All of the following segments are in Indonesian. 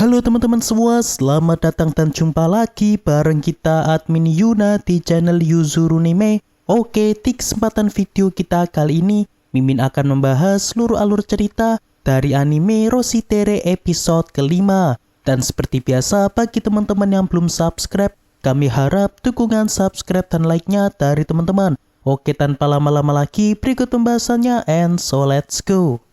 Halo teman-teman semua, selamat datang dan jumpa lagi bareng kita admin Yuna di channel Yuzurunime. Oke, di kesempatan video kita kali ini, Mimin akan membahas seluruh alur cerita dari anime Roshitere episode kelima. Dan seperti biasa, bagi teman-teman yang belum subscribe, kami harap dukungan subscribe dan like-nya dari teman-teman. Oke, tanpa lama-lama lagi, berikut pembahasannya, and so let's go.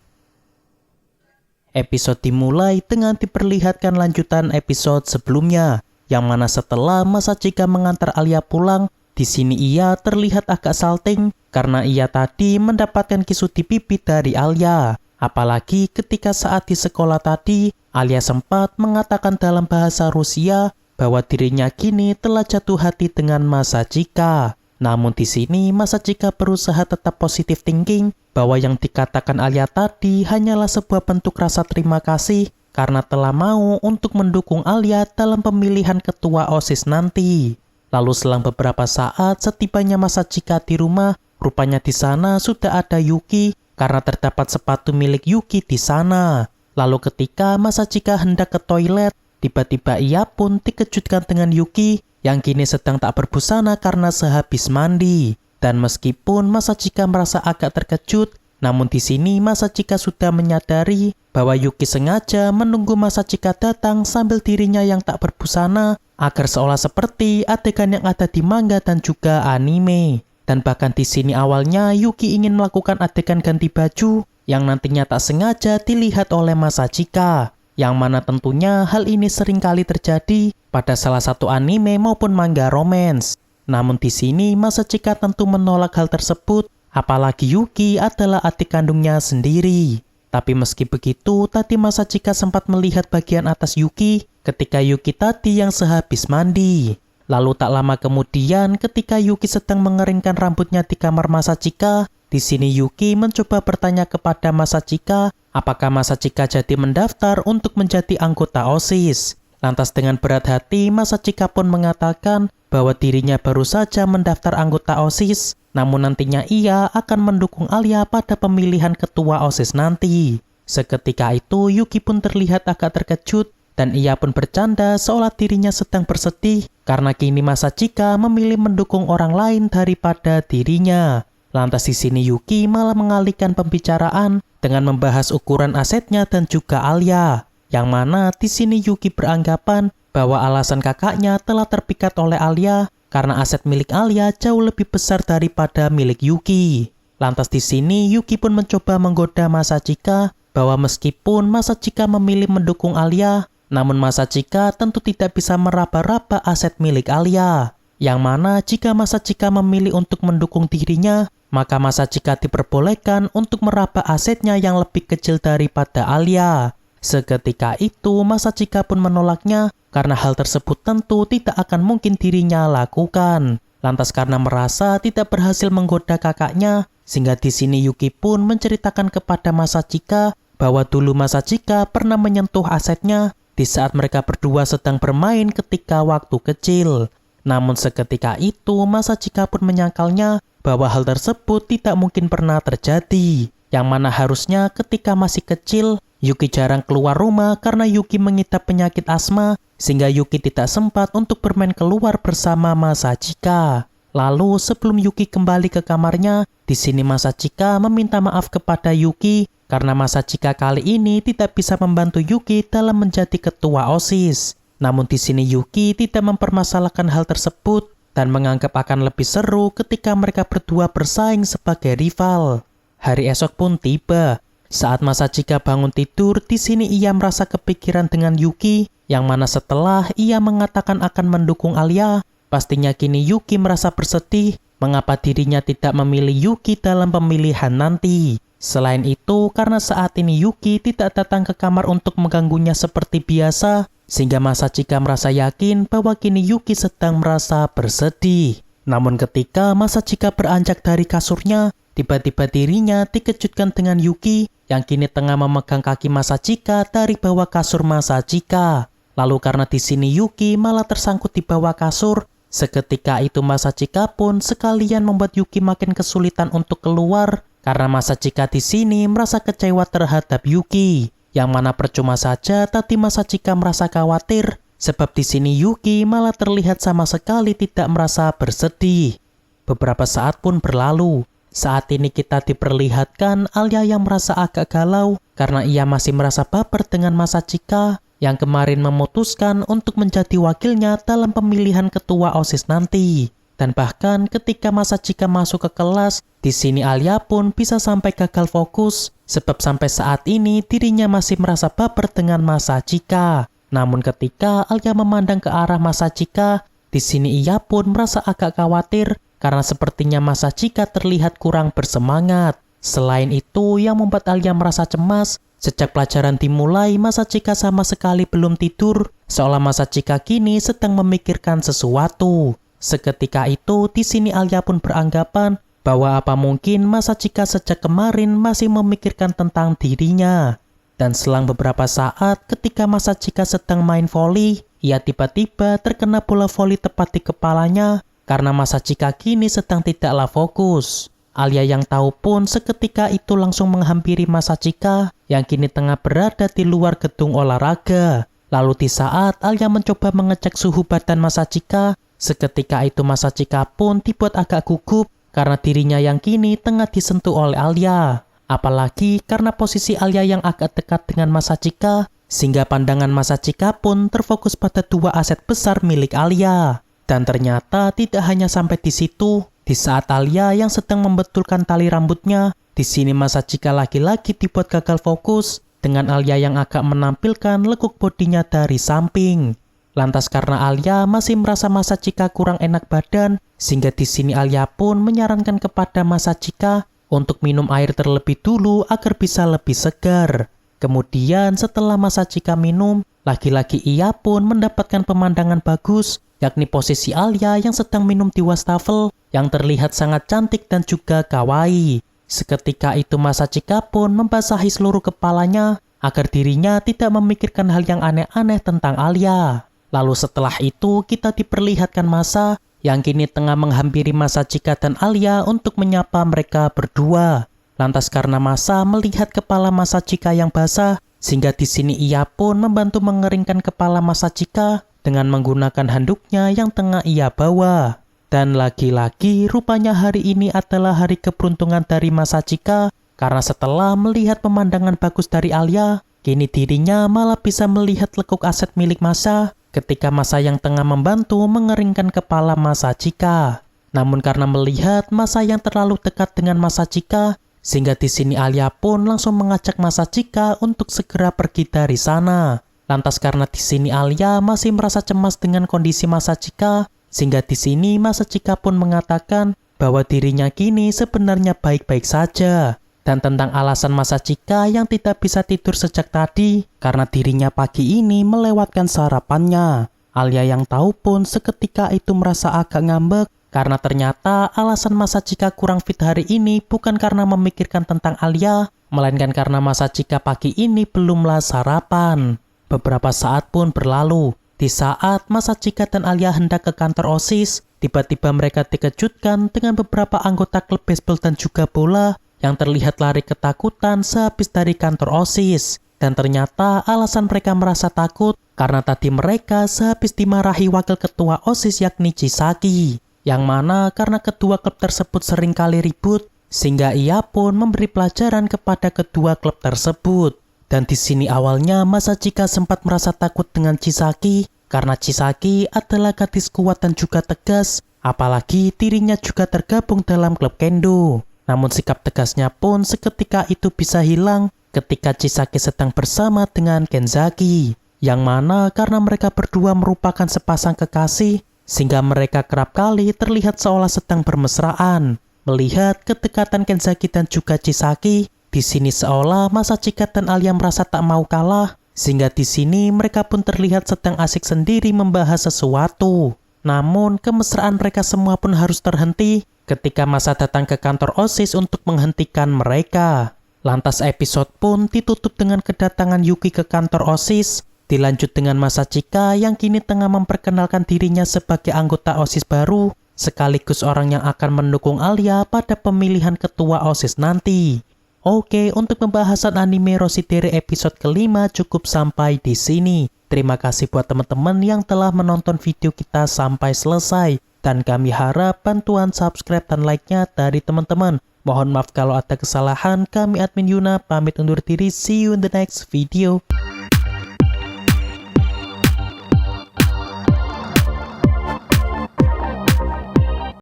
Episode dimulai dengan diperlihatkan lanjutan episode sebelumnya, yang mana setelah Masachika mengantar Alia pulang, di sini ia terlihat agak salting karena ia tadi mendapatkan kisu di pipi dari Alia. Apalagi ketika saat di sekolah tadi, Alia sempat mengatakan dalam bahasa Rusia bahwa dirinya kini telah jatuh hati dengan Masachika. Namun di sini Masachika berusaha tetap positive thinking bahwa yang dikatakan Alia tadi hanyalah sebuah bentuk rasa terima kasih karena telah mau untuk mendukung Alia dalam pemilihan ketua OSIS nanti. Lalu selang beberapa saat setibanya Masachika di rumah, rupanya di sana sudah ada Yuki karena terdapat sepatu milik Yuki di sana. Lalu ketika Masachika hendak ke toilet, tiba-tiba ia pun dikejutkan dengan Yuki yang kini sedang tak berbusana karena sehabis mandi. Dan meskipun Masachika merasa agak terkejut, namun di sini Masachika sudah menyadari bahwa Yuki sengaja menunggu Masachika datang sambil dirinya yang tak berbusana agar seolah seperti adegan yang ada di manga dan juga anime. Dan bahkan di sini awalnya Yuki ingin melakukan adegan ganti baju yang nantinya tak sengaja dilihat oleh Masachika. Yang mana tentunya hal ini sering kali terjadi pada salah satu anime maupun manga romance. Namun di sini Masachika tentu menolak hal tersebut, apalagi Yuki adalah adik kandungnya sendiri. Tapi meski begitu, tadi Masachika sempat melihat bagian atas Yuki ketika Yuki tadi yang sehabis mandi. Lalu tak lama kemudian ketika Yuki sedang mengeringkan rambutnya di kamar Masachika, di sini Yuki mencoba bertanya kepada Masachika apakah Masachika jadi mendaftar untuk menjadi anggota OSIS. Lantas dengan berat hati, Masachika pun mengatakan bahwa dirinya baru saja mendaftar anggota OSIS, namun nantinya ia akan mendukung Alia pada pemilihan ketua OSIS nanti. Seketika itu, Yuki pun terlihat agak terkejut, dan ia pun bercanda seolah dirinya sedang bersedih karena kini Masachika memilih mendukung orang lain daripada dirinya. Lantas di sini Yuki malah mengalihkan pembicaraan dengan membahas ukuran asetnya dan juga Alia. Yang mana di sini Yuki beranggapan bahwa alasan kakaknya telah terpikat oleh Alia karena aset milik Alia jauh lebih besar daripada milik Yuki. Lantas di sini Yuki pun mencoba menggoda Masachika bahwa meskipun Masachika memilih mendukung Alia, namun Masachika tentu tidak bisa meraba-raba aset milik Alia. Yang mana jika Masachika memilih untuk mendukung dirinya, maka Masachika diperbolehkan untuk meraba asetnya yang lebih kecil daripada Alia. Seketika itu Masachika pun menolaknya karena hal tersebut tentu tidak akan mungkin dirinya lakukan. Lantas karena merasa tidak berhasil menggoda kakaknya, sehingga di sini Yuki pun menceritakan kepada Masachika bahwa dulu Masachika pernah menyentuh asetnya di saat mereka berdua sedang bermain ketika waktu kecil. Namun seketika itu Masachika pun menyangkalnya bahwa hal tersebut tidak mungkin pernah terjadi. Yang mana harusnya ketika masih kecil, Yuki jarang keluar rumah karena Yuki mengidap penyakit asma, sehingga Yuki tidak sempat untuk bermain keluar bersama Masachika. Lalu sebelum Yuki kembali ke kamarnya, di sini Masachika meminta maaf kepada Yuki karena Masachika kali ini tidak bisa membantu Yuki dalam menjadi ketua OSIS. Namun di sini Yuki tidak mempermasalahkan hal tersebut dan menganggap akan lebih seru ketika mereka berdua bersaing sebagai rival. Hari esok pun tiba. Saat Masachika bangun tidur, di sini ia merasa kepikiran dengan Yuki, yang mana setelah ia mengatakan akan mendukung Alia, pastinya kini Yuki merasa bersedih mengapa dirinya tidak memilih Yuki dalam pemilihan nanti. Selain itu, karena saat ini Yuki tidak datang ke kamar untuk mengganggunya seperti biasa, sehingga Masachika merasa yakin bahwa kini Yuki sedang merasa bersedih. Namun ketika Masachika beranjak dari kasurnya, tiba-tiba dirinya dikejutkan dengan Yuki yang kini tengah memegang kaki Masachika dari bawah kasur Masachika. Lalu karena di sini Yuki malah tersangkut di bawah kasur, seketika itu Masachika pun sekalian membuat Yuki makin kesulitan untuk keluar karena Masachika di sini merasa kecewa terhadap Yuki. Yang mana percuma saja tadi Masachika merasa khawatir, sebab di sini Yuki malah terlihat sama sekali tidak merasa bersedih. Beberapa saat pun berlalu. Saat ini kita diperlihatkan Alia yang merasa agak galau karena ia masih merasa baper dengan Masachika yang kemarin memutuskan untuk menjadi wakilnya dalam pemilihan ketua OSIS nanti. Dan bahkan ketika Masachika masuk ke kelas, di sini Alia pun bisa sampai gagal fokus, sebab sampai saat ini dirinya masih merasa baper dengan Masachika. Namun ketika Alia memandang ke arah Masachika, di sini ia pun merasa agak khawatir karena sepertinya Masachika terlihat kurang bersemangat. Selain itu, yang membuat Alia merasa cemas, sejak pelajaran dimulai, Masachika sama sekali belum tidur, seolah Masachika kini sedang memikirkan sesuatu. Seketika itu, di sini Alia pun beranggapan bahwa apa mungkin Masachika sejak kemarin masih memikirkan tentang dirinya. Dan selang beberapa saat, ketika Masachika sedang main voli, ia tiba-tiba terkena bola voli tepat di kepalanya karena Masachika kini sedang tidaklah fokus. Alia yang tahu pun seketika itu langsung menghampiri Masachika yang kini tengah berada di luar gedung olahraga. Lalu di saat Alia mencoba mengecek suhu badan Masachika, seketika itu Masachika pun dibuat agak gugup karena dirinya yang kini tengah disentuh oleh Alia. Apalagi karena posisi Alia yang agak dekat dengan Masachika, sehingga pandangan Masachika pun terfokus pada dua aset besar milik Alia. Dan ternyata tidak hanya sampai di situ. Di saat Alia yang sedang membetulkan tali rambutnya, di sini Masachika lagi-lagi dibuat gagal fokus dengan Alia yang agak menampilkan lekuk bodinya dari samping. Lantas karena Alia masih merasa Masachika kurang enak badan, sehingga di sini Alia pun menyarankan kepada Masachika untuk minum air terlebih dulu agar bisa lebih segar. Kemudian setelah Masachika minum, lagi-lagi ia pun mendapatkan pemandangan bagus, yakni posisi Alia yang sedang minum di wastafel yang terlihat sangat cantik dan juga kawaii. Seketika itu Masachika pun membasahi seluruh kepalanya agar dirinya tidak memikirkan hal yang aneh-aneh tentang Alia. Lalu setelah itu kita diperlihatkan Masa yang kini tengah menghampiri Masachika dan Alia untuk menyapa mereka berdua. Lantas karena Masa melihat kepala Masachika yang basah, sehingga di sini ia pun membantu mengeringkan kepala Masachika dengan menggunakan handuknya yang tengah ia bawa. Dan lagi-lagi rupanya hari ini adalah hari keberuntungan dari Masachika karena setelah melihat pemandangan bagus dari Alia, kini dirinya malah bisa melihat lekuk aset milik Masa ketika Masa yang tengah membantu mengeringkan kepala Masachika. Namun karena melihat Masa yang terlalu dekat dengan Masachika, sehingga di sini Alia pun langsung mengajak Masachika untuk segera pergi dari sana. Lantas karena di sini Alia masih merasa cemas dengan kondisi Masachika, sehingga di sini Masachika pun mengatakan bahwa dirinya kini sebenarnya baik-baik saja. Dan tentang alasan Masachika yang tidak bisa tidur sejak tadi karena dirinya pagi ini melewatkan sarapannya. Alia yang tahu pun seketika itu merasa agak ngambek karena ternyata alasan Masachika kurang fit hari ini bukan karena memikirkan tentang Alia, melainkan karena Masachika pagi ini belumlah sarapan. Beberapa saat pun berlalu. Di saat Masachika dan Alia hendak ke kantor OSIS, tiba-tiba mereka dikejutkan dengan beberapa anggota klub baseball dan juga bola yang terlihat lari ketakutan sehabis dari kantor OSIS. Dan ternyata alasan mereka merasa takut karena tadi mereka sehabis dimarahi wakil ketua OSIS yakni Chisaki. Yang mana karena kedua klub tersebut sering kali ribut, sehingga ia pun memberi pelajaran kepada kedua klub tersebut. Dan di sini awalnya Masachika sempat merasa takut dengan Chisaki karena Chisaki adalah gadis kuat dan juga tegas, apalagi dirinya juga tergabung dalam klub kendo. Namun sikap tegasnya pun seketika itu bisa hilang ketika Chisaki sedang bersama dengan Kenzaki. Yang mana karena mereka berdua merupakan sepasang kekasih, sehingga mereka kerap kali terlihat seolah sedang bermesraan. Melihat kedekatan Kenzaki dan juga Chisaki, di sini seolah Masachika dan Alia merasa tak mau kalah, sehingga di sini mereka pun terlihat sedang asik sendiri membahas sesuatu. Namun kemesraan mereka semua pun harus terhenti ketika Masa datang ke kantor OSIS untuk menghentikan mereka. Lantas episode pun ditutup dengan kedatangan Yuki ke kantor OSIS, dilanjut dengan Masachika yang kini tengah memperkenalkan dirinya sebagai anggota OSIS baru, sekaligus orang yang akan mendukung Alia pada pemilihan ketua OSIS nanti. Oke, untuk pembahasan anime Roshitere episode kelima cukup sampai di sini. Terima kasih buat teman-teman yang telah menonton video kita sampai selesai. Dan kami harap bantuan subscribe dan like-nya dari teman-teman. Mohon maaf kalau ada kesalahan, kami admin Yuna pamit undur diri, see you in the next video.